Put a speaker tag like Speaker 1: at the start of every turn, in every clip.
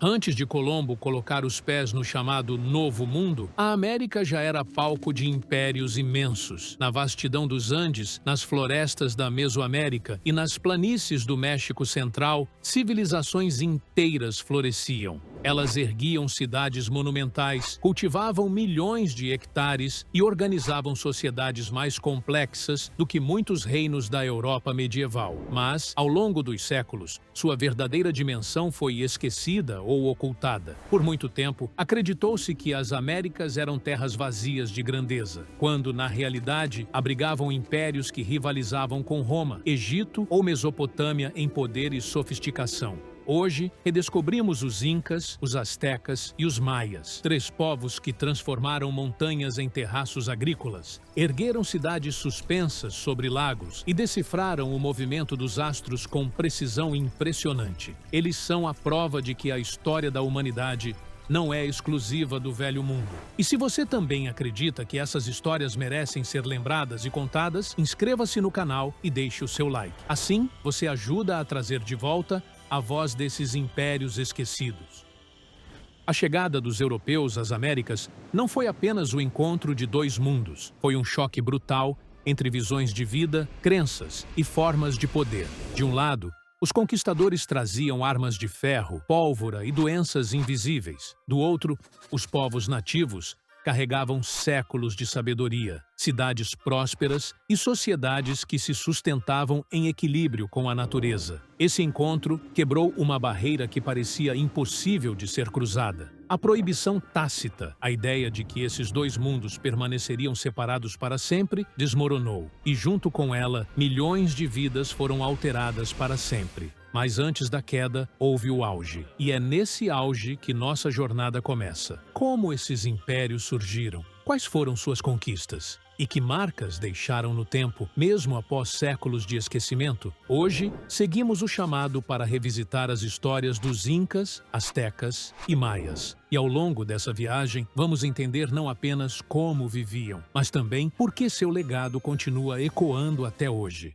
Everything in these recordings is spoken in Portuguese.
Speaker 1: Antes de Colombo colocar os pés no chamado Novo Mundo, a América já era palco de impérios imensos. Na vastidão dos Andes, nas florestas da Mesoamérica e nas planícies do México Central, civilizações inteiras floresciam. Elas erguiam cidades monumentais, cultivavam milhões de hectares e organizavam sociedades mais complexas do que muitos reinos da Europa medieval. Mas, ao longo dos séculos, sua verdadeira dimensão foi esquecida ou ocultada. Por muito tempo, acreditou-se que as Américas eram terras vazias de grandeza, quando, na realidade, abrigavam impérios que rivalizavam com Roma, Egito ou Mesopotâmia em poder e sofisticação. Hoje, redescobrimos os Incas, os Aztecas e os Maias, três povos que transformaram montanhas em terraços agrícolas, ergueram cidades suspensas sobre lagos e decifraram o movimento dos astros com precisão impressionante. Eles são a prova de que a história da humanidade não é exclusiva do Velho Mundo. E se você também acredita que essas histórias merecem ser lembradas e contadas, inscreva-se no canal e deixe o seu like. Assim, você ajuda a trazer de volta a voz desses impérios esquecidos. A chegada dos europeus às Américas não foi apenas o encontro de dois mundos. Foi um choque brutal entre visões de vida, crenças e formas de poder. De um lado, os conquistadores traziam armas de ferro, pólvora e doenças invisíveis. Do outro, os povos nativos carregavam séculos de sabedoria, cidades prósperas e sociedades que se sustentavam em equilíbrio com a natureza. Esse encontro quebrou uma barreira que parecia impossível de ser cruzada. A proibição tácita, a ideia de que esses dois mundos permaneceriam separados para sempre, desmoronou. E junto com ela, milhões de vidas foram alteradas para sempre. Mas antes da queda, houve o auge. E é nesse auge que nossa jornada começa. Como esses impérios surgiram? Quais foram suas conquistas? E que marcas deixaram no tempo, mesmo após séculos de esquecimento? Hoje, seguimos o chamado para revisitar as histórias dos Incas, Aztecas e Maias. E ao longo dessa viagem, vamos entender não apenas como viviam, mas também por que seu legado continua ecoando até hoje.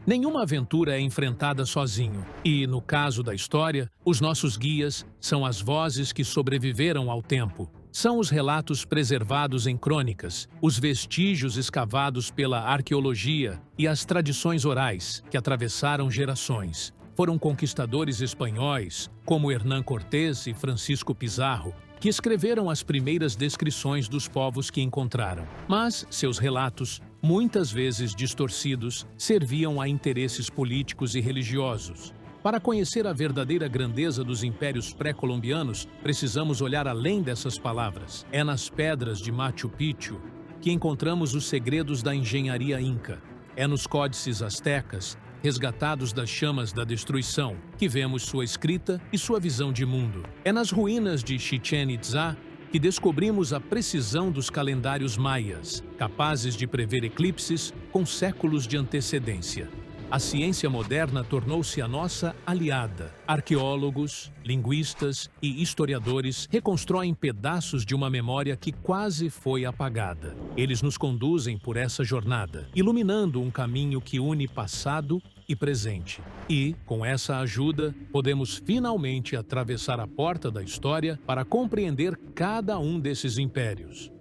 Speaker 1: Nenhuma aventura é enfrentada sozinho, e, no caso da história, os nossos guias são as vozes que sobreviveram ao tempo. São os relatos preservados em crônicas, os vestígios escavados pela arqueologia e as tradições orais que atravessaram gerações. Foram conquistadores espanhóis, como Hernán Cortés e Francisco Pizarro, que escreveram as primeiras descrições dos povos que encontraram. Mas seus relatos, muitas vezes distorcidos, serviam a interesses políticos e religiosos. Para conhecer a verdadeira grandeza dos impérios pré-colombianos, precisamos olhar além dessas palavras. É nas pedras de Machu Picchu que encontramos os segredos da engenharia inca. É nos códices astecas, resgatados das chamas da destruição, que vemos sua escrita e sua visão de mundo. É nas ruínas de Chichén Itzá que descobrimos a precisão dos calendários maias, capazes de prever eclipses com séculos de antecedência. A ciência moderna tornou-se a nossa aliada. Arqueólogos, linguistas e historiadores reconstroem pedaços de uma memória que quase foi apagada. Eles nos conduzem por essa jornada, iluminando um caminho que une passado e presente. E, com essa ajuda, podemos finalmente atravessar a porta da história para compreender cada um desses impérios.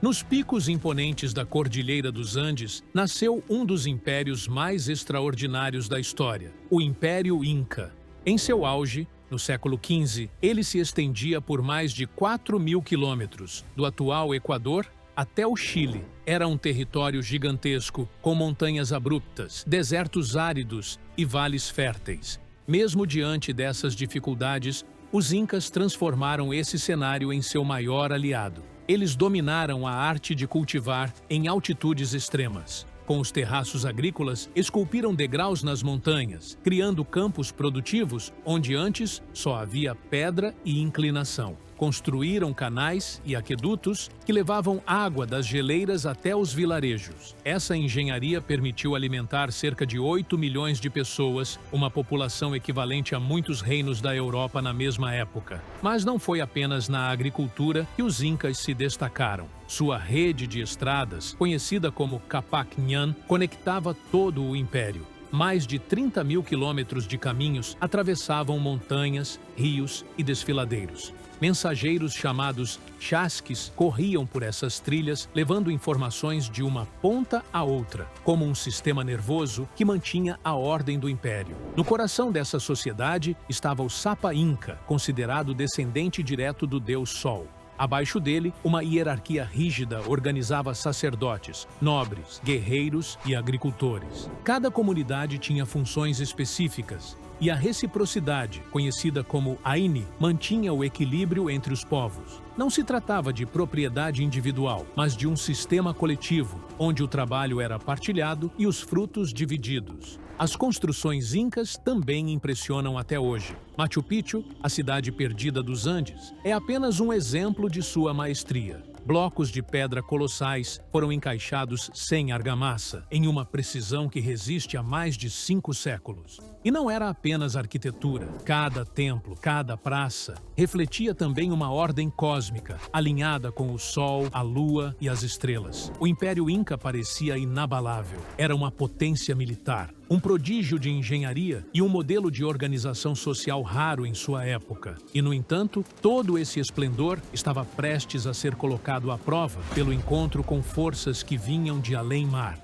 Speaker 1: Nos picos imponentes da Cordilheira dos Andes, nasceu um dos impérios mais extraordinários da história, o Império Inca. Em seu auge, no século XV, ele se estendia por mais de 4.000 quilômetros, do atual Equador até o Chile. Era um território gigantesco, com montanhas abruptas, desertos áridos e vales férteis. Mesmo diante dessas dificuldades, os Incas transformaram esse cenário em seu maior aliado. Eles dominaram a arte de cultivar em altitudes extremas. Com os terraços agrícolas, esculpiram degraus nas montanhas, criando campos produtivos onde antes só havia pedra e inclinação. Construíram canais e aquedutos que levavam água das geleiras até os vilarejos. Essa engenharia permitiu alimentar cerca de 8 milhões de pessoas, uma população equivalente a muitos reinos da Europa na mesma época. Mas não foi apenas na agricultura que os Incas se destacaram. Sua rede de estradas, conhecida como Capac Ñan, conectava todo o império. Mais de 30 mil quilômetros de caminhos atravessavam montanhas, rios e desfiladeiros. Mensageiros chamados chasques corriam por essas trilhas, levando informações de uma ponta a outra, como um sistema nervoso que mantinha a ordem do império. No coração dessa sociedade estava o Sapa Inca, considerado descendente direto do deus Sol. Abaixo dele, uma hierarquia rígida organizava sacerdotes, nobres, guerreiros e agricultores. Cada comunidade tinha funções específicas, e a reciprocidade, conhecida como Aini, mantinha o equilíbrio entre os povos. Não se tratava de propriedade individual, mas de um sistema coletivo, onde o trabalho era partilhado e os frutos divididos. As construções incas também impressionam até hoje. Machu Picchu, a cidade perdida dos Andes, é apenas um exemplo de sua maestria. Blocos de pedra colossais foram encaixados sem argamassa, em uma precisão que resiste a mais de 5 séculos. E não era apenas arquitetura. Cada templo, cada praça, refletia também uma ordem cósmica, alinhada com o Sol, a Lua e as estrelas. O Império Inca parecia inabalável. Era uma potência militar, um prodígio de engenharia e um modelo de organização social raro em sua época. E, no entanto, todo esse esplendor estava prestes a ser colocado à prova pelo encontro com forças que vinham de além-mar.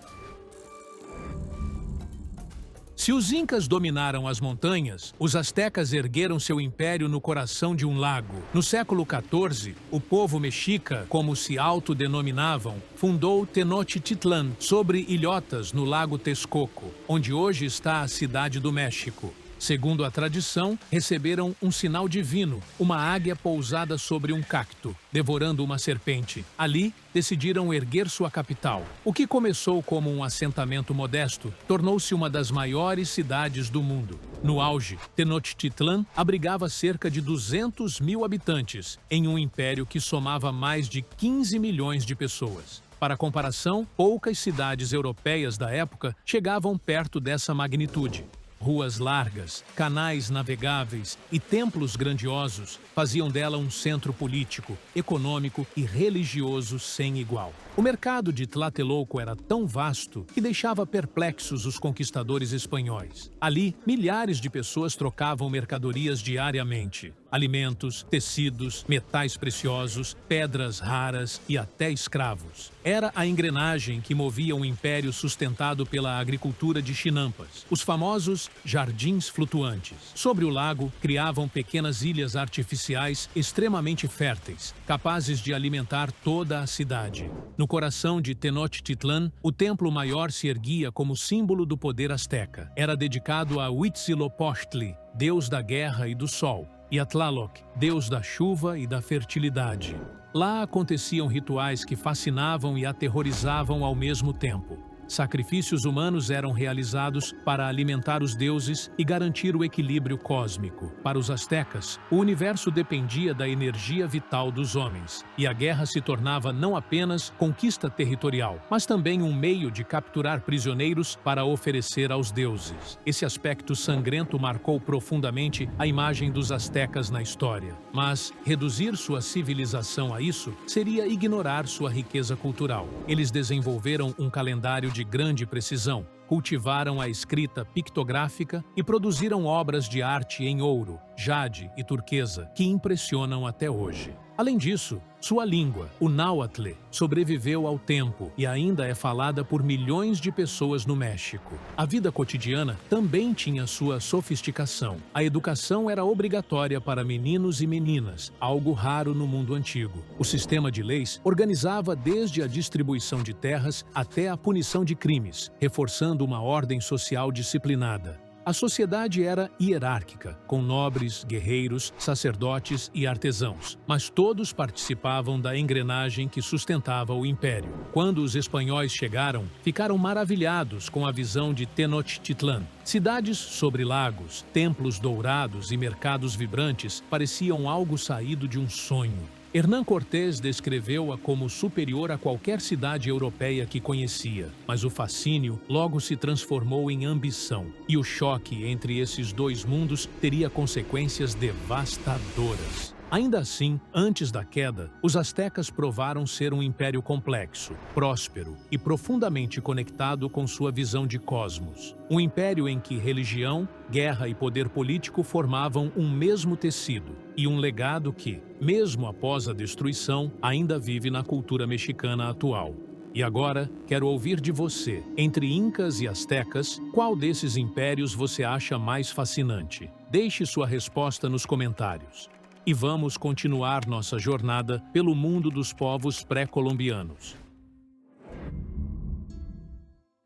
Speaker 1: Se os incas dominaram as montanhas, os astecas ergueram seu império no coração de um lago. No século XIV, o povo mexica, como se autodenominavam, fundou Tenochtitlan sobre ilhotas no lago Texcoco, onde hoje está a cidade do México. Segundo a tradição, receberam um sinal divino, uma águia pousada sobre um cacto, devorando uma serpente. Ali, decidiram erguer sua capital. O que começou como um assentamento modesto, tornou-se uma das maiores cidades do mundo. No auge, Tenochtitlan abrigava cerca de 200 mil habitantes, em um império que somava mais de 15 milhões de pessoas. Para comparação, poucas cidades europeias da época chegavam perto dessa magnitude. Ruas largas, canais navegáveis e templos grandiosos faziam dela um centro político, econômico e religioso sem igual. O mercado de Tlatelolco era tão vasto que deixava perplexos os conquistadores espanhóis. Ali, milhares de pessoas trocavam mercadorias diariamente. Alimentos, tecidos, metais preciosos, pedras raras e até escravos. Era a engrenagem que movia um império sustentado pela agricultura de chinampas, os famosos jardins flutuantes. Sobre o lago, criavam pequenas ilhas artificiais extremamente férteis, capazes de alimentar toda a cidade. No coração de Tenochtitlan, o templo maior se erguia como símbolo do poder asteca. Era dedicado a Huitzilopochtli, deus da guerra e do sol, e a Tlaloc, deus da chuva e da fertilidade. Lá aconteciam rituais que fascinavam e aterrorizavam ao mesmo tempo. Sacrifícios humanos eram realizados para alimentar os deuses e garantir o equilíbrio cósmico. Para os astecas, o universo dependia da energia vital dos homens, e a guerra se tornava não apenas conquista territorial, mas também um meio de capturar prisioneiros para oferecer aos deuses. Esse aspecto sangrento marcou profundamente a imagem dos astecas na história. Mas reduzir sua civilização a isso seria ignorar sua riqueza cultural. Eles desenvolveram um calendário de grande precisão, cultivaram a escrita pictográfica e produziram obras de arte em ouro, jade e turquesa que impressionam até hoje. Além disso, sua língua, o náhuatl, sobreviveu ao tempo e ainda é falada por milhões de pessoas no México. A vida cotidiana também tinha sua sofisticação. A educação era obrigatória para meninos e meninas, algo raro no mundo antigo. O sistema de leis organizava desde a distribuição de terras até a punição de crimes, reforçando uma ordem social disciplinada. A sociedade era hierárquica, com nobres, guerreiros, sacerdotes e artesãos, mas todos participavam da engrenagem que sustentava o império. Quando os espanhóis chegaram, ficaram maravilhados com a visão de Tenochtitlan. Cidades sobre lagos, templos dourados e mercados vibrantes pareciam algo saído de um sonho. Hernán Cortés descreveu-a como superior a qualquer cidade europeia que conhecia, mas o fascínio logo se transformou em ambição, e o choque entre esses dois mundos teria consequências devastadoras. Ainda assim, antes da queda, os astecas provaram ser um império complexo, próspero e profundamente conectado com sua visão de cosmos. Um império em que religião, guerra e poder político formavam um mesmo tecido, e um legado que, mesmo após a destruição, ainda vive na cultura mexicana atual. E agora, quero ouvir de você, entre incas e astecas, qual desses impérios você acha mais fascinante? Deixe sua resposta nos comentários. E vamos continuar nossa jornada pelo mundo dos povos pré-colombianos.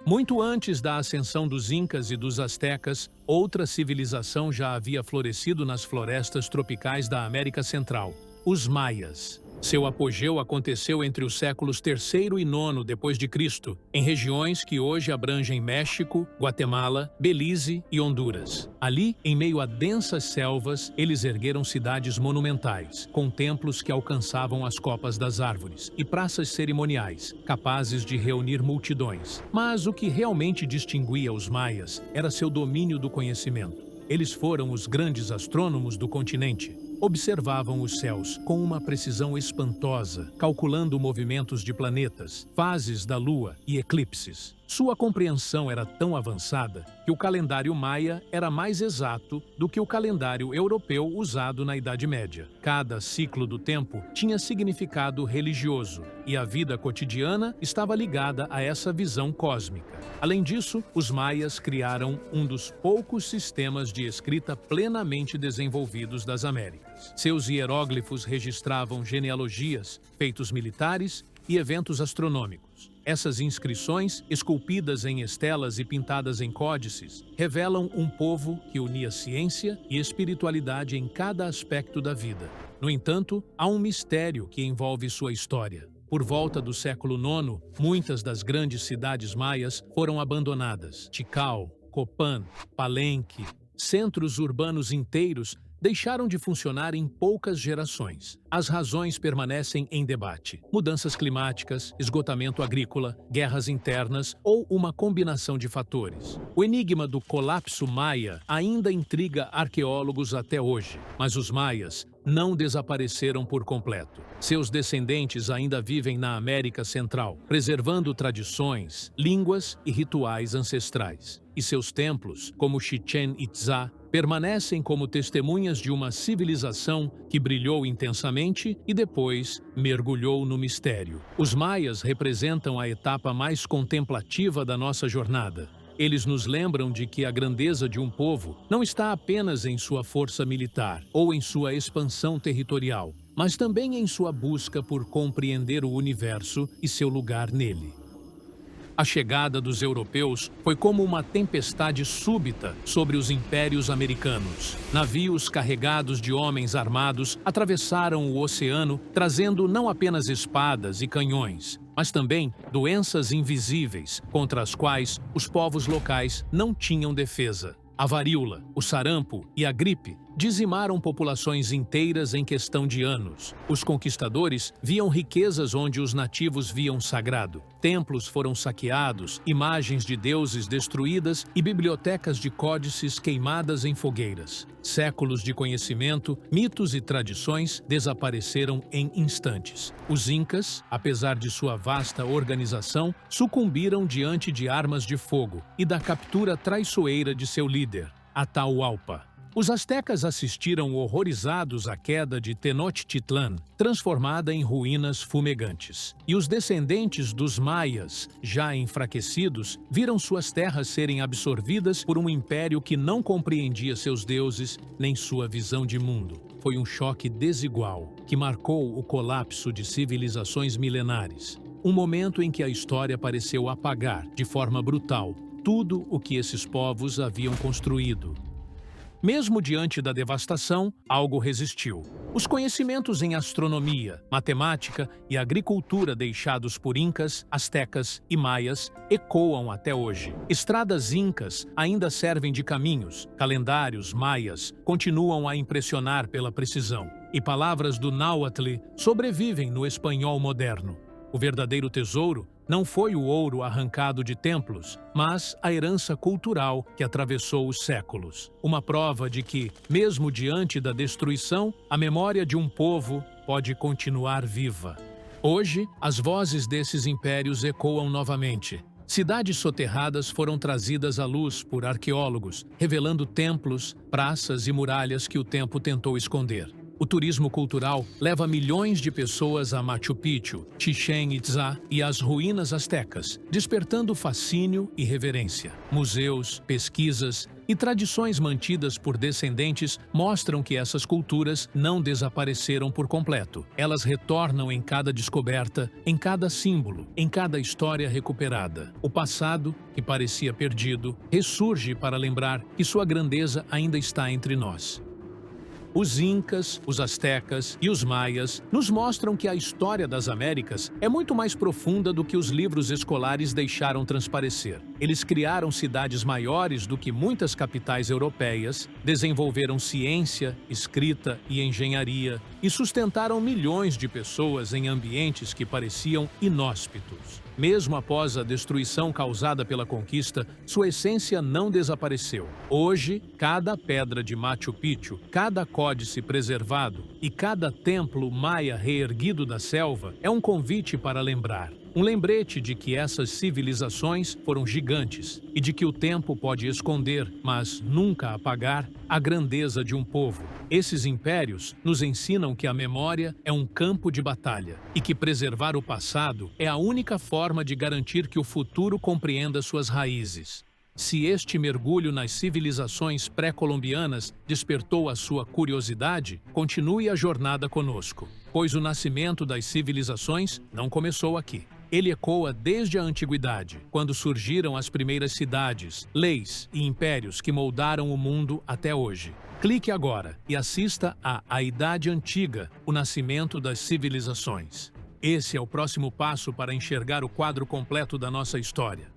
Speaker 1: Muito antes da ascensão dos incas e dos astecas, outra civilização já havia florescido nas florestas tropicais da América Central, os maias. Seu apogeu aconteceu entre os séculos III e IX d.C., em regiões que hoje abrangem México, Guatemala, Belize e Honduras. Ali, em meio a densas selvas, eles ergueram cidades monumentais, com templos que alcançavam as copas das árvores, e praças cerimoniais, capazes de reunir multidões. Mas o que realmente distinguia os maias era seu domínio do conhecimento. Eles foram os grandes astrônomos do continente. Observavam os céus com uma precisão espantosa, calculando movimentos de planetas, fases da Lua e eclipses. Sua compreensão era tão avançada que o calendário maia era mais exato do que o calendário europeu usado na Idade Média. Cada ciclo do tempo tinha significado religioso, e a vida cotidiana estava ligada a essa visão cósmica. Além disso, os maias criaram um dos poucos sistemas de escrita plenamente desenvolvidos das Américas. Seus hieróglifos registravam genealogias, feitos militares e eventos astronômicos. Essas inscrições, esculpidas em estelas e pintadas em códices, revelam um povo que unia ciência e espiritualidade em cada aspecto da vida. No entanto, há um mistério que envolve sua história. Por volta do século IX, muitas das grandes cidades maias foram abandonadas. Tikal, Copán, Palenque, centros urbanos inteiros deixaram de funcionar em poucas gerações. As razões permanecem em debate: mudanças climáticas, esgotamento agrícola, guerras internas ou uma combinação de fatores. O enigma do colapso maia ainda intriga arqueólogos até hoje, mas os maias não desapareceram por completo. Seus descendentes ainda vivem na América Central, preservando tradições, línguas e rituais ancestrais. E seus templos, como Chichén Itzá, permanecem como testemunhas de uma civilização que brilhou intensamente e depois mergulhou no mistério. Os maias representam a etapa mais contemplativa da nossa jornada. Eles nos lembram de que a grandeza de um povo não está apenas em sua força militar ou em sua expansão territorial, mas também em sua busca por compreender o universo e seu lugar nele. A chegada dos europeus foi como uma tempestade súbita sobre os impérios americanos. Navios carregados de homens armados atravessaram o oceano, trazendo não apenas espadas e canhões, mas também doenças invisíveis, contra as quais os povos locais não tinham defesa. A varíola, o sarampo e a gripe dizimaram populações inteiras em questão de anos. Os conquistadores viam riquezas onde os nativos viam sagrado. Templos foram saqueados, imagens de deuses destruídas e bibliotecas de códices queimadas em fogueiras. Séculos de conhecimento, mitos e tradições desapareceram em instantes. Os incas, apesar de sua vasta organização, sucumbiram diante de armas de fogo e da captura traiçoeira de seu líder, Atahualpa. Os astecas assistiram horrorizados à queda de Tenochtitlan, transformada em ruínas fumegantes. E os descendentes dos maias, já enfraquecidos, viram suas terras serem absorvidas por um império que não compreendia seus deuses nem sua visão de mundo. Foi um choque desigual que marcou o colapso de civilizações milenares. Um momento em que a história pareceu apagar, de forma brutal, tudo o que esses povos haviam construído. Mesmo diante da devastação, algo resistiu. Os conhecimentos em astronomia, matemática e agricultura deixados por incas, astecas e maias ecoam até hoje. Estradas incas ainda servem de caminhos, calendários maias continuam a impressionar pela precisão, e palavras do náhuatl sobrevivem no espanhol moderno. O verdadeiro tesouro Não foi o ouro arrancado de templos, mas a herança cultural que atravessou os séculos. Uma prova de que, mesmo diante da destruição, a memória de um povo pode continuar viva. Hoje, as vozes desses impérios ecoam novamente. Cidades soterradas foram trazidas à luz por arqueólogos, revelando templos, praças e muralhas que o tempo tentou esconder. O turismo cultural leva milhões de pessoas a Machu Picchu, Chichén Itzá e as ruínas astecas, despertando fascínio e reverência. Museus, pesquisas e tradições mantidas por descendentes mostram que essas culturas não desapareceram por completo. Elas retornam em cada descoberta, em cada símbolo, em cada história recuperada. O passado, que parecia perdido, ressurge para lembrar que sua grandeza ainda está entre nós. Os Incas, os Astecas e os Maias nos mostram que a história das Américas é muito mais profunda do que os livros escolares deixaram transparecer. Eles criaram cidades maiores do que muitas capitais europeias, desenvolveram ciência, escrita e engenharia e sustentaram milhões de pessoas em ambientes que pareciam inóspitos. Mesmo após a destruição causada pela conquista, sua essência não desapareceu. Hoje, cada pedra de Machu Picchu, cada códice preservado e cada templo maia reerguido da selva é um convite para lembrar. Um lembrete de que essas civilizações foram gigantes e de que o tempo pode esconder, mas nunca apagar, a grandeza de um povo. Esses impérios nos ensinam que a memória é um campo de batalha e que preservar o passado é a única forma de garantir que o futuro compreenda suas raízes. Se este mergulho nas civilizações pré-colombianas despertou a sua curiosidade, continue a jornada conosco, pois o nascimento das civilizações não começou aqui. Ele ecoa desde a antiguidade, quando surgiram as primeiras cidades, leis e impérios que moldaram o mundo até hoje. Clique agora e assista a Idade Antiga, o nascimento das civilizações. Esse é o próximo passo para enxergar o quadro completo da nossa história.